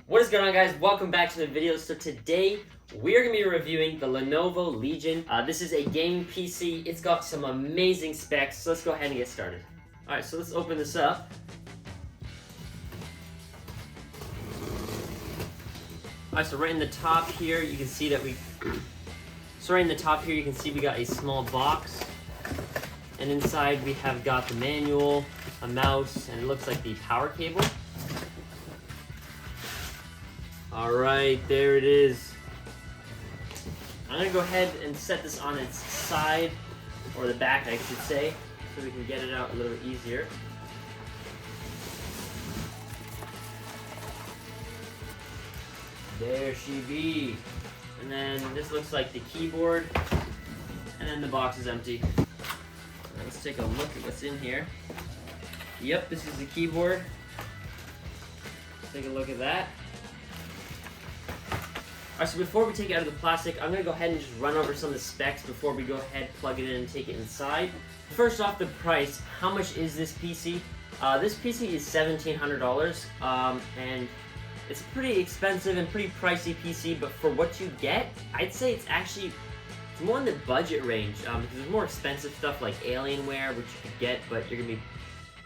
What is going on, guys? Welcome back to the video. So today we are going to be reviewing the Lenovo Legion. This is a gaming PC. It's got some amazing specs. So let's go ahead and get started. Alright, so let's open this up. Alright, so right in the top here you can see that we got a small box. And inside we have got the manual, a mouse, and it looks like the power cable. Alright, there it is. I'm going to go ahead and set this on its side, or the back I should say, so we can get it out a little bit easier. There she be. And then this looks like the keyboard, and then the box is empty. Let's take a look at what's in here. Yep, this is the keyboard. Let's take a look at that. Alright, so before we take it out of the plastic, I'm going to go ahead and just run over some of the specs before we go ahead, plug it in, and take it inside. First off, the price. How much is this PC? This PC is $1,700, and it's a pretty expensive and pretty pricey PC, but for what you get, I'd say it's more in the budget range, because there's more expensive stuff like Alienware, which you could get, but you're going to be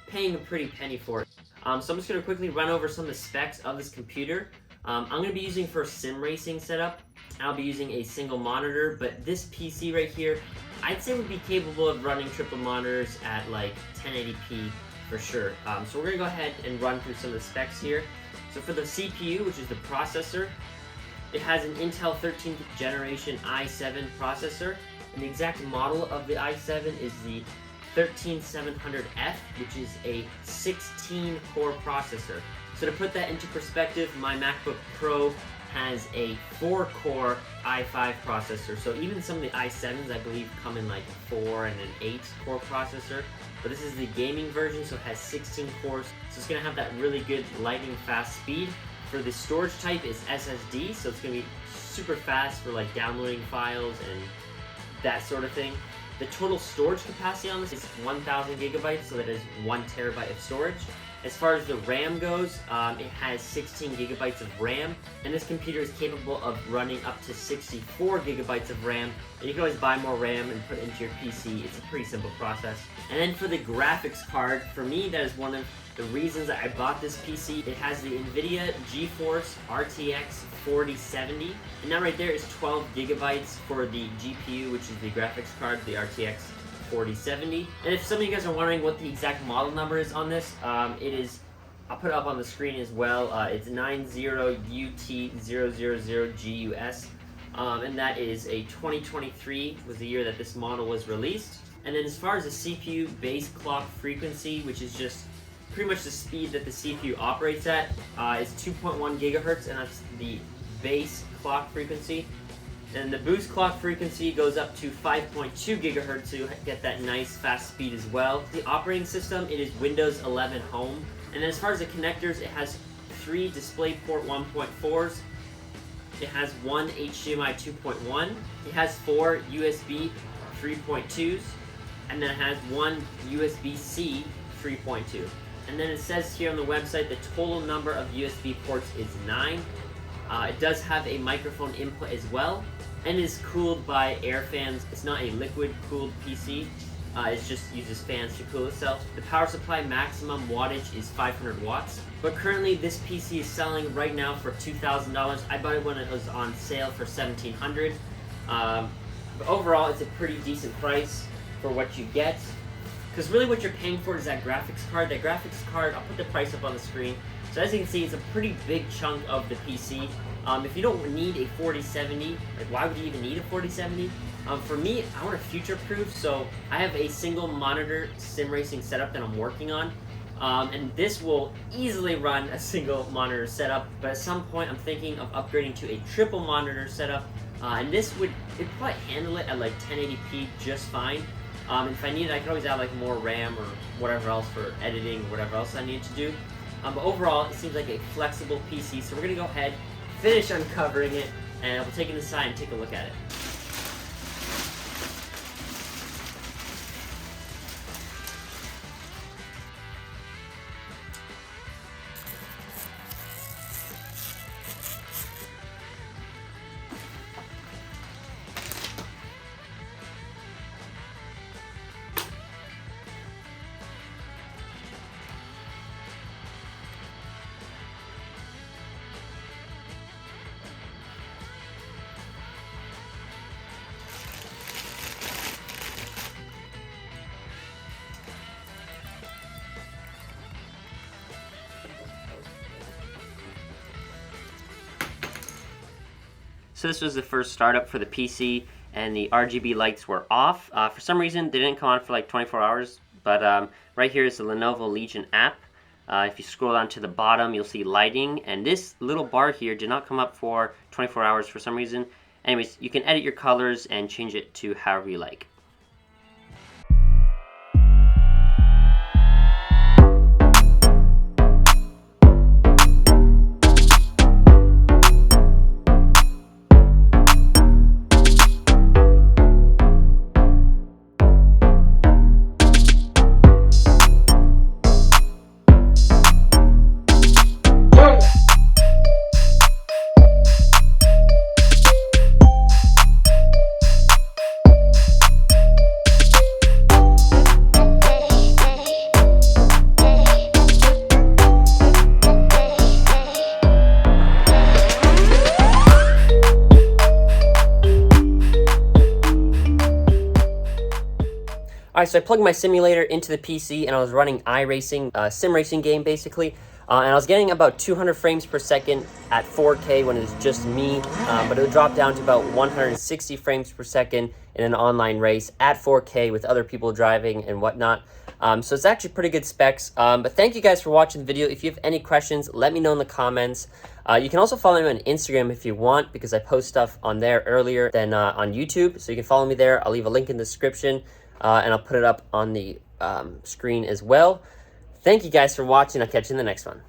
paying a pretty penny for it. So I'm just going to quickly run over some of the specs of this computer. I'm going to be using for sim racing setup. I'll be using a single monitor, but this PC right here, I'd say would be capable of running triple monitors at like 1080p for sure. So we're going to go ahead and run through some of the specs here. So for the CPU, which is the processor, it has an Intel 13th generation i7 processor, and the exact model of the i7 is the 13700F, which is a 16-core processor. So to put that into perspective, my MacBook Pro has a 4-core i5 processor. So even some of the i7s, I believe, come in like a 4 and an 8-core processor. But this is the gaming version, so it has 16 cores. So it's going to have that really good lightning fast speed. For the storage type, it's SSD, so it's going to be super fast for like downloading files and that sort of thing. The total storage capacity on this is 1,000 gigabytes, so that is 1 terabyte of storage. As far as the RAM goes, it has 16 gigabytes of RAM, and this computer is capable of running up to 64 gigabytes of RAM. And you can always buy more RAM and put it into your PC. It's a pretty simple process. And then for the graphics card, for me, that is one of the reasons that I bought this PC. It has the NVIDIA GeForce RTX 4070, and that right there is 12 gigabytes for the GPU, which is the graphics card, the RTX 4070. And if some of you guys are wondering what the exact model number is on this, it is, I'll put it up on the screen as well, it's 90UT000GUS, and that is a 2023 was the year that this model was released. And then as far as the CPU base clock frequency, which is just pretty much the speed that the CPU operates at, is 2.1 gigahertz, and that's the base clock frequency. And the boost clock frequency goes up to 5.2 gigahertz to get that nice fast speed as well. The operating system, it is Windows 11 Home. And then as far as the connectors, it has 3 DisplayPort 1.4s. It has 1 HDMI 2.1. It has 4 USB 3.2s. And then it has 1 USB-C 3.2. And then it says here on the website the total number of USB ports is 9. It does have a microphone input as well, and is cooled by air fans. It's not a liquid cooled PC, it just uses fans to cool itself. The power supply maximum wattage is 500 watts, but currently this PC is selling right now for $2,000. I bought it when it was on sale for $1,700. But overall, it's a pretty decent price for what you get, because really what you're paying for is that graphics card. That graphics card, I'll put the price up on the screen. So as you can see, it's a pretty big chunk of the PC. If you don't need a 4070, like why would you even need a 4070? For me, I want to future-proof, so I have a single monitor sim racing setup that I'm working on. And this will easily run a single monitor setup, but at some point I'm thinking of upgrading to a triple monitor setup. And this it'd probably handle it at like 1080p just fine. If I need it, I can always add like more RAM or whatever else for editing or whatever else I need to do. But overall, it seems like a flexible PC, so we're going to go ahead, finish uncovering it, and we'll take it inside and take a look at it. So this was the first startup for the PC, and the RGB lights were off. For some reason, they didn't come on for like 24 hours, but right here is the Lenovo Legion app. If you scroll down to the bottom, you'll see lighting, and this little bar here did not come up for 24 hours for some reason. Anyways, you can edit your colors and change it to however you like. Alright, so I plugged my simulator into the PC and I was running iRacing, sim racing game basically, and I was getting about 200 frames per second at 4K when it was just me, but it would drop down to about 160 frames per second in an online race at 4K with other people driving and whatnot. So it's actually pretty good specs, but thank you guys for watching the video. If you have any questions, let me know in the comments. You can also follow me on Instagram if you want, because I post stuff on there earlier than on YouTube, so you can follow me there. I'll leave a link in the description. And I'll put it up on the screen as well. Thank you guys for watching. I'll catch you in the next one.